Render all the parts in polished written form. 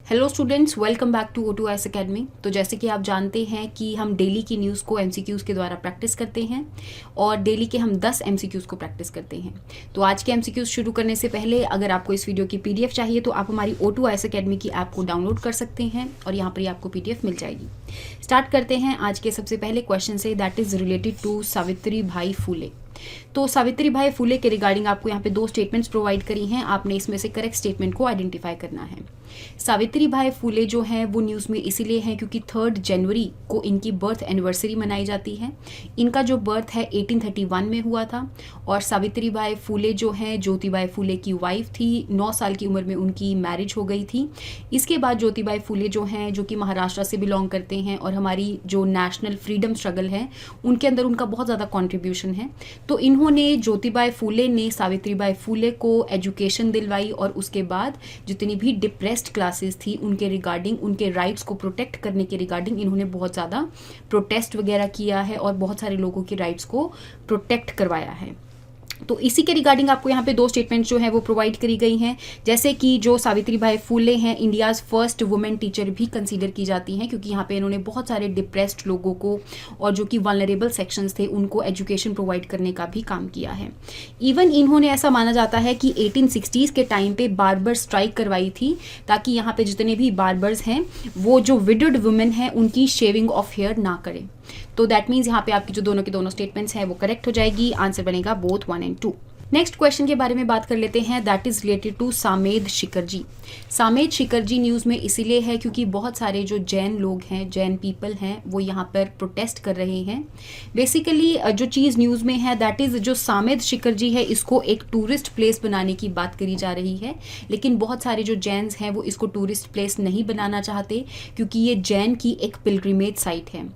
Hello students, welcome back to O2IAS academy. तो जैसे कि आप जानते हैं कि हम डेली की न्यूज़ को MCQs के द्वारा प्रैक्टिस करते हैं और डेली के हम 10 MCQs को प्रैक्टिस करते हैं। तो आज के MCQs शुरू करने से पहले अगर आपको इस वीडियो की PDF चाहिए तो आप हमारी O2IAS अकेडमी की ऐप को डाउनलोड कर सकते हैं और यहाँ पर ही आपको PDF मिल जाएगी। स्टार्ट करते हैं आज के सबसे पहले क्वेश्चन से, that is related to Savitribai Phule. तो सावित्री भाई फुले के रिगार्डिंग आपको यहाँ पे दो स्टेटमेंट्स प्रोवाइड करी हैं, आपने इसमें से करेक्ट स्टेटमेंट को आइडेंटिफाई करना है। सावित्री भाई फुले जो हैं वो न्यूज़ में इसीलिए हैं क्योंकि 3 जनवरी को इनकी बर्थ एनिवर्सरी मनाई जाती है। इनका जो बर्थ है 1831 में हुआ था और सावित्री भाई फुले जो हैं ज्योतिबाई फुले की वाइफ थी। 9 साल की उम्र में उनकी मैरिज हो गई थी। इसके बाद ज्योतिबाई फुले जो हैं, जो कि महाराष्ट्र से बिलोंग करते हैं और हमारी जो नेशनल फ्रीडम स्ट्रगल है उनके अंदर उनका बहुत ज़्यादा कॉन्ट्रीब्यूशन है। तो इन्होंने ज्योतिबाई फुले ने सावित्रीबाई फुले को एजुकेशन दिलवाई और उसके बाद जितनी भी डिप्रेस्ड क्लासेस थी उनके रिगार्डिंग, उनके राइट्स को प्रोटेक्ट करने के रिगार्डिंग इन्होंने बहुत ज़्यादा प्रोटेस्ट वगैरह किया है और बहुत सारे लोगों के राइट्स को प्रोटेक्ट करवाया है। तो इसी के रिगार्डिंग आपको यहाँ पे दो स्टेटमेंट्स जो है वो प्रोवाइड करी गई हैं, जैसे कि जो सावित्री भाई फुले हैं इंडियाज़ फर्स्ट वुमेन टीचर भी कंसीडर की जाती हैं क्योंकि यहाँ पे इन्होंने बहुत सारे डिप्रेस्ड लोगों को और जो कि वल्नरेबल सेक्शंस थे उनको एजुकेशन प्रोवाइड करने का भी काम किया है। इवन इन्होंने ऐसा माना जाता है कि 1860s के टाइम पे बार्बर स्ट्राइक करवाई थी ताकि यहाँ पे जितने भी बार्बर्स हैं वो जो विडोड वुमेन हैं उनकी शेविंग ऑफ हेयर ना करें। तो दैट मीन्स यहाँ पे आपकी जो दोनों के दोनों स्टेटमेंट्स हैं वो करेक्ट हो जाएगी। आंसर बनेगा बोथ 1 और 2। नेक्स्ट क्वेश्चन के बारे में बात कर लेते हैं, that is related to Sammed Shikharji. Sammed Shikharji news में इसीलिए है क्योंकि बहुत सारे जो जैन लोग हैं, जैन पीपल हैं, वो यहाँ पर प्रोटेस्ट कर रहे हैं। बेसिकली जो चीज़ न्यूज़ में है दैट इज़ जो सामेद शिखरजी है इसको एक टूरिस्ट प्लेस बनाने की बात करी जा रही है, लेकिन बहुत सारे जो जैन्स हैं वो इसको टूरिस्ट प्लेस नहीं बनाना चाहते क्योंकि ये जैन की एक पिलग्रिमेज साइट है।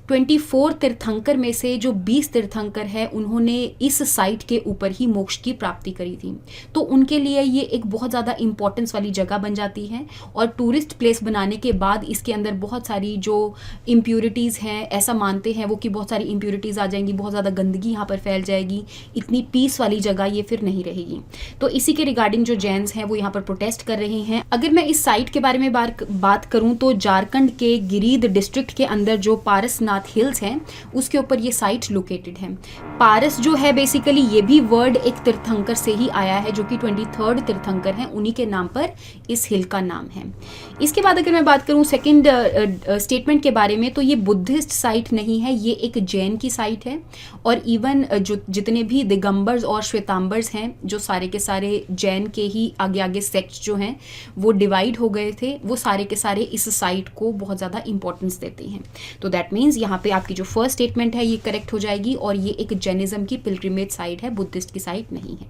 24 तीर्थंकर में से जो 20 तीर्थंकर है उन्होंने इस साइट के ऊपर ही मोक्ष की प्राप्ति करी थी। तो उनके लिए ये एक बहुत ज़्यादा इंपॉर्टेंस वाली जगह बन जाती है और टूरिस्ट प्लेस बनाने के बाद इसके अंदर बहुत सारी जो इम्प्योरिटीज़ हैं, ऐसा मानते हैं वो कि बहुत सारी इम्प्योरिटीज़ आ जाएंगी, बहुत ज़्यादा गंदगी यहाँ पर फैल जाएगी, इतनी पीस वाली जगह ये फिर नहीं रहेगी। तो इसी के रिगार्डिंग जो जैन्स हैं वो यहाँ पर प्रोटेस्ट कर रहे हैं। अगर मैं इस साइट के बारे में बात करूँ तो झारखंड के गिरीद डिस्ट्रिक्ट के अंदर जो पारसनाथ हिल्स हैं उसके ऊपर ये साइट लोकेटेड है। पारस जो है बेसिकली ये भी वर्ड एक तीर्थंकर से ही आया है जो कि 23rd तीर्थंकर हैं, उन्हीं के नाम पर इस हिल का नाम है। इसके बाद अगर मैं बात करूं सेकंड स्टेटमेंट के बारे में तो ये बुद्धिस्ट साइट नहीं है, ये एक जैन की साइट है और इवन जो जितने भी दिगंबर्स और श्वेतांबर्स हैं, जो सारे के सारे जैन के ही आगे आगे सेक्ट्स जो हैं वो डिवाइड हो गए थे, वो सारे के सारे इस साइट को बहुत ज़्यादा इंपॉर्टेंस देते हैं। तो दैट मीन्स यहाँ पे आपकी जो फर्स्ट स्टेटमेंट है ये करेक्ट हो जाएगी और ये एक जैनिज्म की पिलग्रिमेज साइट है, बुद्धिस्ट की साइट नहीं है।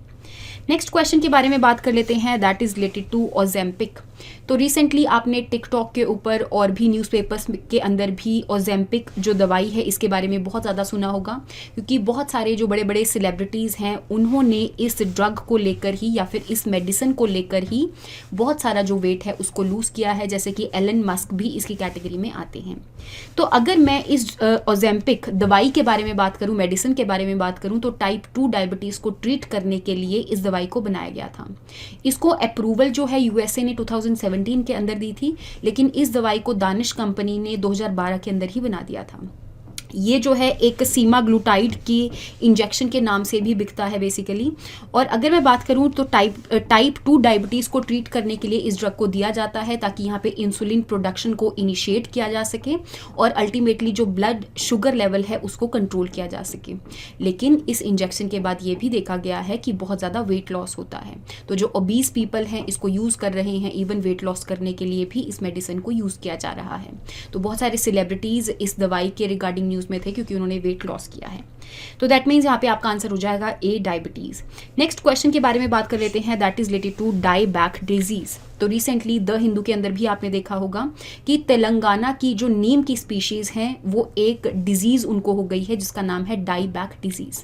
नेक्स्ट क्वेश्चन के बारे में बात कर लेते हैं, that is related to Ozempic. तो रिसेंटली आपने टिकटॉक के ऊपर और भी न्यूज़पेपर्स के अंदर भी ओजेम्पिक जो दवाई है इसके बारे में बहुत ज़्यादा सुना होगा क्योंकि बहुत सारे जो बड़े बड़े सेलिब्रिटीज़ हैं उन्होंने इस ड्रग को लेकर ही या फिर इस मेडिसिन को लेकर ही बहुत सारा जो वेट है उसको लूज़ किया है, जैसे कि एलन मस्क भी इसकी कैटेगरी में आते हैं। तो अगर मैं इस ओजेम्पिक दवाई के बारे में बात करूँ, मेडिसिन के बारे में बात करूँ तो टाइप 2 डायबिटीज़ को ट्रीट करने के लिए इस दवाई को बनाया गया था। इसको अप्रूवल जो है यूएसए ने 2017 के अंदर दी थी, लेकिन इस दवाई को दानिश कंपनी ने 2012 के अंदर ही बना दिया था। ये जो है एक सीमाग्लूटाइड की इंजेक्शन के नाम से भी बिकता है बेसिकली। और अगर मैं बात करूं तो टाइप 2 डायबिटीज़ को ट्रीट करने के लिए इस ड्रग को दिया जाता है ताकि यहाँ पे इंसुलिन प्रोडक्शन को इनिशिएट किया जा सके और अल्टीमेटली जो ब्लड शुगर लेवल है उसको कंट्रोल किया जा सके। लेकिन इस इंजेक्शन के बाद ये भी देखा गया है कि बहुत ज़्यादा वेट लॉस होता है। तो जो ओबीस पीपल हैं इसको यूज़ कर रहे हैं, इवन वेट लॉस करने के लिए भी इस मेडिसिन को यूज़ किया जा रहा है। तो बहुत सारे सेलिब्रिटीज़ इस दवाई के रिगार्डिंग में थे क्योंकि उन्होंने वेट लॉस किया है। तो दैट मीन्स यहाँ पे आपका आंसर हो जाएगा ए, डायबिटीज। नेक्स्ट क्वेश्चन के बारे में बात कर लेते हैं, that is related to dieback disease. तो रिसेंटली द हिंदू के अंदर भी आपने देखा होगा कि तेलंगाना की जो नीम की स्पीशीज हैं वो एक डिजीज उनको हो गई है जिसका नाम है dieback disease.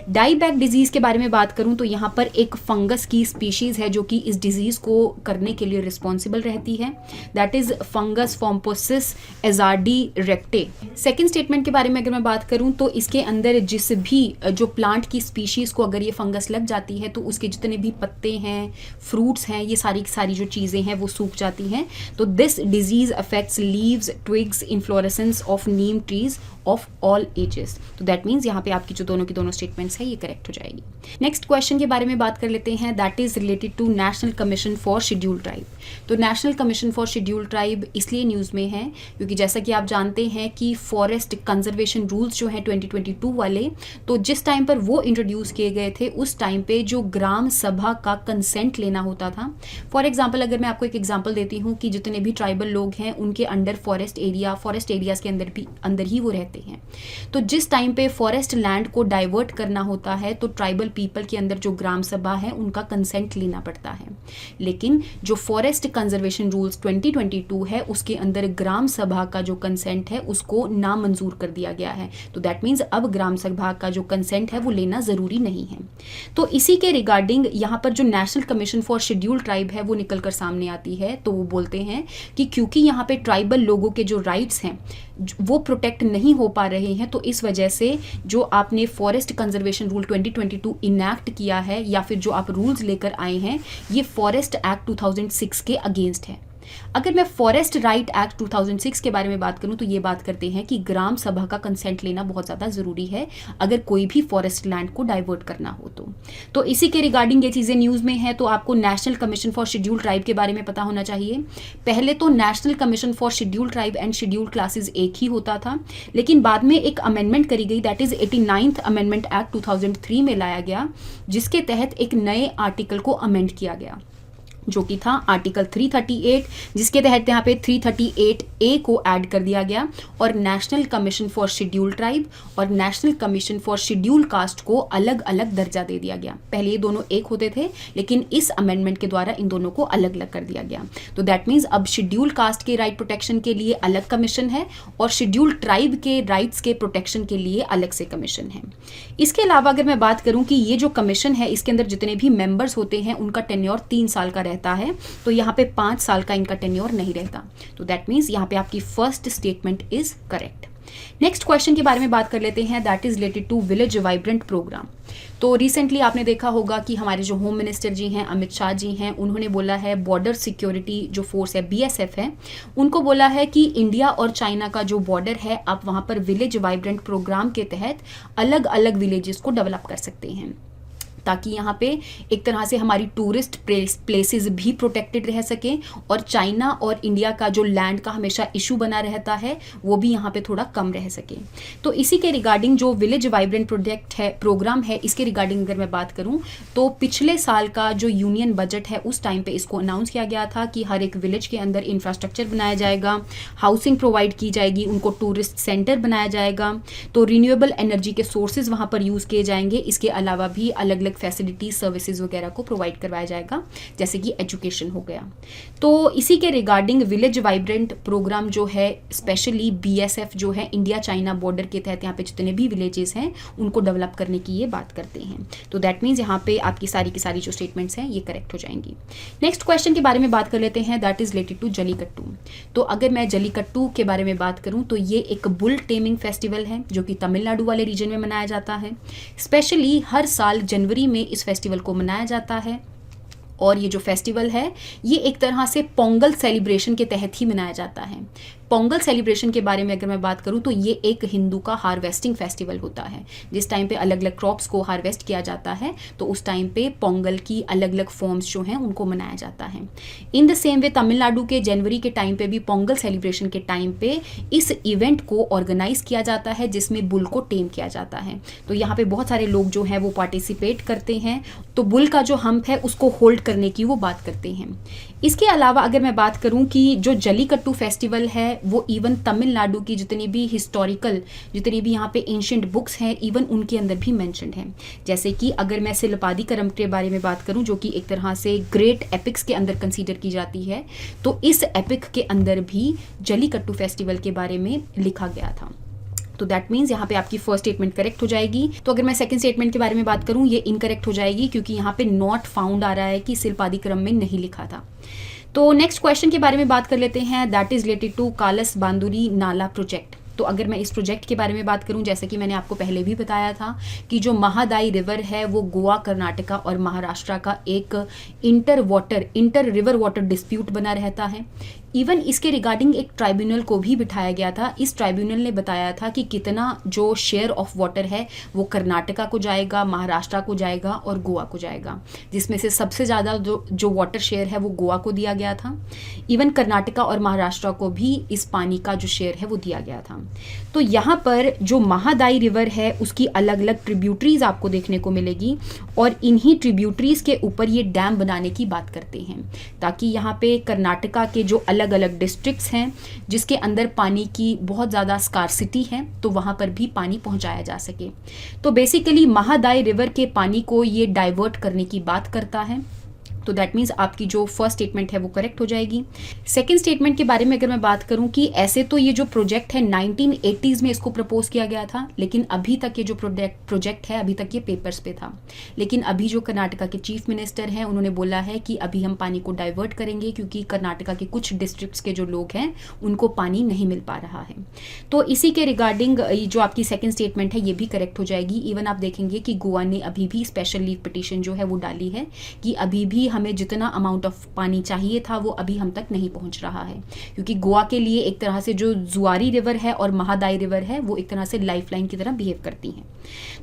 Dieback disease के बारे में बात करूं तो यहाँ पर एक फंगस की स्पीशीज है जो कि इस डिजीज को करने के लिए रिस्पॉन्सिबल रहती है, दैट इज फंगस फॉर्मपोसिस एजार्डी रेक्टे। सेकेंड स्टेटमेंट के बारे में अगर मैं बात करूं तो इसके अंदर जिस भी जो प्लांट की स्पीशीज़ को अगर ये फंगस लग जाती है तो उसके जितने भी पत्ते हैं, फ्रूट्स हैं, ये सारी सारी जो चीज़ें हैं वो सूख जाती हैं। तो this disease affects leaves, twigs, inflorescence of Neem trees of all ages. तो दैट मीन्स यहाँ पे आपकी जो दोनों की दोनों स्टेटमेंट्स है ये करेक्ट हो जाएगी। नेक्स्ट क्वेश्चन के बारे में बात कर लेते हैं, that is related to national commission for schedule tribe. तो national commission for schedule tribe इसलिए न्यूज़ में है क्योंकि जैसा कि आप जानते हैं कि फॉरेस्ट कंजर्वेशन रूल्स जो हैं 2022 वाले, तो जिस टाइम पर वो इंट्रोड्यूस किए गए थे उस टाइम पे जो ग्राम सभा का कंसेंट लेना होता था। फॉर एग्जाम्पल अगर मैं आपको एक एग्जाम्पल देती हूँ कि जितने भी ट्राइबल लोग हैं उनके अंडर फॉरेस्ट एरियाज़ के अंदर ही वो रहते हैं। तो जिस टाइम पे फॉरेस्ट लैंड को डाइवर्ट करना होता है तो ट्राइबल पीपल के अंदर जो ग्राम सभा है उनका कंसेंट लेना पड़ता है। लेकिन जो फॉरेस्ट कंजर्वेशन रूल्स 2022 है उसके अंदर ग्राम सभा का जो कंसेंट है उसको नामंजूर कर दिया गया है। तो दैट मीन्स अब ग्राम सभा का जो कंसेंट है वो लेना ज़रूरी नहीं है। तो इसी के रिगार्डिंग यहाँ पर जो national commission for schedule tribe है वो निकल कर सामने आती है। तो वो बोलते हैं कि क्योंकि यहाँ पे ट्राइबल लोगों के जो राइट्स हैं वो प्रोटेक्ट नहीं हो पा रहे हैं, तो इस वजह से जो आपने फॉरेस्ट कंजर्वेशन रूल 2022 इनैक्ट किया है या फिर जो आप रूल्स लेकर आए हैं ये फॉरेस्ट एक्ट 2006 के अगेंस्ट है। अगर मैं फॉरेस्ट राइट एक्ट 2006 के बारे में बात करूं तो ये बात करते हैं कि ग्राम सभा का कंसेंट लेना बहुत ज़्यादा ज़रूरी है अगर कोई भी फॉरेस्ट लैंड को डाइवर्ट करना हो तो इसी के रिगार्डिंग ये चीज़ें न्यूज़ में है। तो आपको national commission for schedule tribe के बारे में पता होना चाहिए। पहले तो national commission for schedule tribe and schedule classes एक ही होता था, लेकिन बाद में एक अमेंडमेंट करी गई, that is 89th amendment act 2003 में लाया गया, जिसके तहत एक नए आर्टिकल को अमेंड किया गया जो कि था आर्टिकल 338, जिसके तहत यहाँ पे 338A को ऐड कर दिया गया और national commission for schedule tribe और national commission for schedule caste को अलग अलग दर्जा दे दिया गया। पहले ये दोनों एक होते थे लेकिन इस अमेंडमेंट के द्वारा इन दोनों को अलग अलग कर दिया गया। तो दैट मीन्स अब शेड्यूल कास्ट के राइट प्रोटेक्शन के लिए अलग कमीशन है और शेड्यूल ट्राइब के राइट्स के प्रोटेक्शन के लिए अलग से कमीशन है। इसके अलावा अगर मैं बात करूँ कि ये जो कमीशन है इसके अंदर जितने भी मेंबर्स होते हैं उनका टेन्योर 3 साल का रहता है, तो यहाँ पे 5 साल का इनका टेन्योर नहीं रहता। तो दैट मीन्स यहाँ पे आपकी first statement is correct. Next question के बारे में बात कर लेते हैं, that is related to village vibrant programme. तो रिसेंटली आपने देखा होगा कि हमारे जो होम मिनिस्टर जी हैं अमित शाह जी हैं, उन्होंने बोला है बॉर्डर सिक्योरिटी जो फोर्स है BSF है, उनको बोला है कि इंडिया और चाइना का जो बॉर्डर है आप वहाँ पर विलेज वाइब्रेंट प्रोग्राम के तहत अलग अलग विलेजेस को डेवलप कर सकते हैं ताकि यहाँ पे एक तरह से हमारी टूरिस्ट प्लेसेस भी प्रोटेक्टेड रह सकें और चाइना और इंडिया का जो लैंड का हमेशा इशू बना रहता है वो भी यहाँ पे थोड़ा कम रह सके। तो इसी के रिगार्डिंग जो विलेज वाइब्रेंट प्रोग्राम है इसके रिगार्डिंग अगर मैं बात करूँ तो पिछले साल का जो यूनियन बजट है उस टाइम पे इसको अनाउंस किया गया था कि हर एक विलेज के अंदर इंफ्रास्ट्रक्चर बनाया जाएगा, हाउसिंग प्रोवाइड की जाएगी, उनको टूरिस्ट सेंटर बनाया जाएगा, तो रिन्यूएबल एनर्जी के सोर्सेज वहाँ पर यूज़ किए जाएंगे। इसके अलावा भी अलग अलग फैसिलिटीज सर्विसेज वगैरह को प्रोवाइड करवाया जाएगा जैसे कि एजुकेशन हो गया। तो इसी के रिगार्डिंग विलेज वाइब्रेंट प्रोग्राम जो है स्पेशली BSF जो है इंडिया चाइना बॉर्डर के तहत यहाँ पे जितने भी विलेजेस हैं उनको डेवलप करने की ये बात करते हैं। तो दैट मीन्स यहाँ पे आपकी सारी की सारी जो स्टेटमेंट्स हैं ये करेक्ट हो जाएंगी। नेक्स्ट क्वेश्चन के बारे में बात कर लेते हैं, that is related to Jallikattu. तो अगर मैं जलीकट्टू के बारे में बात करूँ तो ये एक बुल टेमिंग फेस्टिवल है जो कि तमिलनाडु वाले रीजन में मनाया जाता है। स्पेशली हर साल जनवरी में इस फेस्टिवल को मनाया जाता है और ये जो फेस्टिवल है ये एक तरह से पोंगल सेलिब्रेशन के तहत ही मनाया जाता है। पोंगल सेलिब्रेशन के बारे में अगर मैं बात करूं तो ये एक हिंदू का हार्वेस्टिंग फेस्टिवल होता है। जिस टाइम पे अलग अलग क्रॉप्स को हार्वेस्ट किया जाता है तो उस टाइम पे पोंगल की अलग अलग फॉर्म्स जो हैं उनको मनाया जाता है। In the same way Tamil Nadu के जनवरी के टाइम पे भी पोंगल सेलिब्रेशन के टाइम पे इस इवेंट को ऑर्गेनाइज किया जाता है जिसमें बुल को टेम किया जाता है। तो यहाँ पे बहुत सारे लोग जो हैं वो पार्टिसिपेट करते हैं, तो बुल का जो हम्प है उसको होल्ड करने की वो बात करते हैं। इसके अलावा अगर मैं बात करूं कि जो जलीकट्टू फेस्टिवल है वो इवन तमिलनाडु की जितनी भी हिस्टोरिकल जितनी भी यहाँ पे एंशिएंट बुक्स हैं इवन उनके अंदर भी मेंशन्ड है। जैसे कि अगर मैं सिलपादीकरम के बारे में बात करूं जो कि एक तरह से ग्रेट एपिक्स के अंदर कंसीडर की जाती है, तो इस एपिक के अंदर भी जलीकट्टू फेस्टिवल के बारे में लिखा गया था। तो दैट मीन्स यहाँ पे आपकी फर्स्ट स्टेटमेंट करेक्ट हो जाएगी। तो अगर मैं सेकंड स्टेटमेंट के बारे में बात करूँ ये इनकरेक्ट हो जाएगी क्योंकि यहाँ पे नॉट फाउंड आ रहा है कि सिलपादीकरम में नहीं लिखा था। तो नेक्स्ट क्वेश्चन के बारे में बात कर लेते हैं, दैट इज रिलेटेड टू कालस बांदुरी नाला प्रोजेक्ट। तो अगर मैं इस प्रोजेक्ट के बारे में बात करूं, जैसे कि मैंने आपको पहले भी बताया था कि जो महादाई रिवर है वो गोवा, कर्नाटका और महाराष्ट्र का एक इंटर रिवर वाटर डिस्प्यूट बना रहता है। इवन इसके रिगार्डिंग एक ट्राइब्यूनल को भी बिठाया गया था। इस ट्राइब्यूनल ने बताया था कि कितना जो शेयर ऑफ वाटर है वो कर्नाटका को जाएगा, महाराष्ट्र को जाएगा और गोवा को जाएगा, जिसमें से सबसे ज़्यादा जो वाटर शेयर है वो गोवा को दिया गया था। इवन कर्नाटका और महाराष्ट्र को भी इस पानी का जो शेयर है वो दिया गया था। तो यहाँ पर जो महादाई रिवर है उसकी अलग अलग ट्रिब्यूटरीज आपको देखने को मिलेगी और इन्हीं ट्रिब्यूटरीज के ऊपर ये डैम बनाने की बात करते हैं, ताकि यहाँ पे कर्नाटका के जो अलग अलग डिस्ट्रिक्ट्स हैं जिसके अंदर पानी की बहुत ज़्यादा स्कार्सिटी है, तो वहाँ पर भी पानी पहुँचाया जा सके। तो बेसिकली महादाई रिवर के पानी को ये डाइवर्ट करने की बात करता है। तो दैट मीन्स आपकी जो फर्स्ट स्टेटमेंट है वो करेक्ट हो जाएगी। सेकंड स्टेटमेंट के बारे में अगर मैं बात करूं कि ऐसे तो ये जो प्रोजेक्ट है 1980s में इसको प्रपोज किया गया था, लेकिन अभी तक ये जो प्रोजेक्ट है अभी तक ये पेपर्स पे था। लेकिन अभी जो कर्नाटका के चीफ मिनिस्टर हैं उन्होंने बोला है कि अभी हम पानी को डाइवर्ट करेंगे, क्योंकि कर्नाटका के कुछ डिस्ट्रिक्ट्स के जो लोग हैं उनको पानी नहीं मिल पा रहा है। तो इसी के रिगार्डिंग जो आपकी सेकेंड स्टेटमेंट है ये भी करेक्ट हो जाएगी। इवन आप देखेंगे कि गोवा ने अभी भी स्पेशल लीव पिटीशन जो है वो डाली है कि अभी भी हमें जितना अमाउंट ऑफ पानी चाहिए था वो अभी हम तक नहीं पहुंच रहा है, क्योंकि गोवा के लिए एक तरह से जो जुआरी रिवर है और महादाई रिवर है वो एक तरह से लाइफलाइन की तरह बिहेव करती हैं।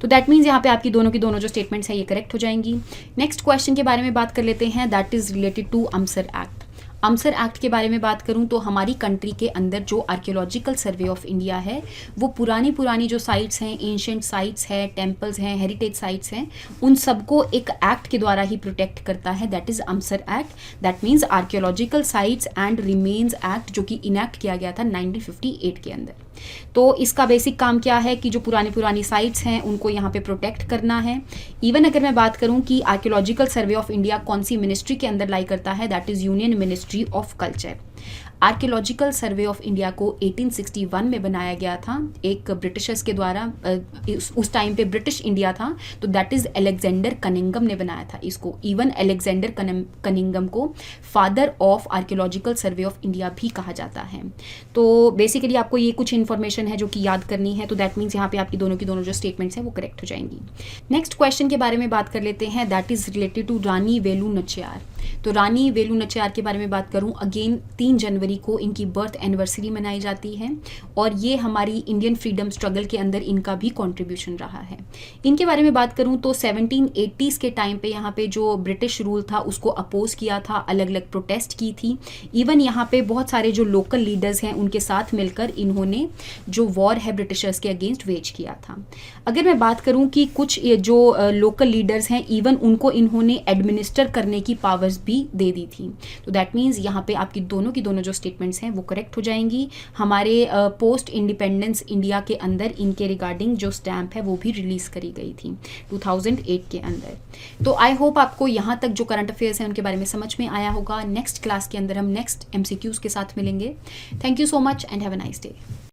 तो दैट मीन्स यहाँ पे आपकी दोनों की दोनों जो स्टेटमेंट्स हैं ये करेक्ट हो जाएंगी। नेक्स्ट क्वेश्चन के बारे में बात कर लेते हैं, that is related to AMASR act. AMASR act के बारे में बात करूं तो हमारी कंट्री के अंदर जो आर्कियोलॉजिकल सर्वे ऑफ इंडिया है वो पुरानी जो साइट्स हैं, एंशिएंट साइट्स हैं, टेम्पल्स हैं, हेरिटेज साइट्स हैं, उन सबको एक एक्ट के द्वारा ही प्रोटेक्ट करता है, that is AMASR act. That means archaeological sites and remains act, जो कि इनैक्ट किया गया था 1958 के अंदर। तो इसका बेसिक काम क्या है कि जो पुरानी साइट्स हैं उनको यहाँ पे प्रोटेक्ट करना है। इवन अगर मैं बात करूँ कि आर्कियोलॉजिकल सर्वे ऑफ इंडिया कौन सी मिनिस्ट्री के अंदर लाई करता है, that is union ministry of culture. Archaeological survey of India को 1861 में बनाया गया था एक ब्रिटिशर्स के द्वारा। उस टाइम पे ब्रिटिश इंडिया था, तो दैट इज अलेक्जेंडर कनिंगम ने बनाया था इसको। इवन अलेक्जेंडर कनिंगम को father of archaeological survey of India भी कहा जाता है। तो बेसिकली आपको ये कुछ इन्फॉर्मेशन है जो कि याद करनी है। तो दैट मीन्स यहाँ पे आपकी दोनों की दोनों जो स्टेटमेंट्स हैं वो करेक्ट हो जाएंगी। नेक्स्ट क्वेश्चन के बारे में बात कर लेते हैं, that is related to Rani Velu Nachiyar. तो रानी वेलु नचियार के बारे में बात करूं, अगेन 3 जनवरी को इनकी बर्थ एनिवर्सरी मनाई जाती है और ये हमारी इंडियन फ्रीडम स्ट्रगल के अंदर इनका भी कंट्रीब्यूशन रहा है। इनके बारे में बात करूं तो 1780s के टाइम पे यहाँ पे जो ब्रिटिश रूल था उसको अपोज किया था, अलग अलग प्रोटेस्ट की थी। इवन यहाँ पे बहुत सारे जो लोकल लीडर्स हैं उनके साथ मिलकर इन्होंने जो वॉर है ब्रिटिशर्स के अगेंस्ट वेज किया था। अगर मैं बात करूं कि कुछ जो लोकल लीडर्स हैं इवन उनको इन्होंने एडमिनिस्टर करने की पावर्स भी दे दी थी। तो दैट मीन्स यहाँ पे आपकी दोनों की दोनों जो स्टेटमेंट्स हैं वो करेक्ट हो जाएंगी। हमारे पोस्ट इंडिपेंडेंस इंडिया के अंदर इनके रिगार्डिंग जो स्टैम्प है वो भी रिलीज करी गई थी 2008 के अंदर। तो आई होप आपको यहाँ तक जो करंट अफेयर्स हैं उनके बारे में समझ में आया होगा। नेक्स्ट क्लास के अंदर हम नेक्स्ट MCQs के साथ मिलेंगे। Thank you so much and have a nice day.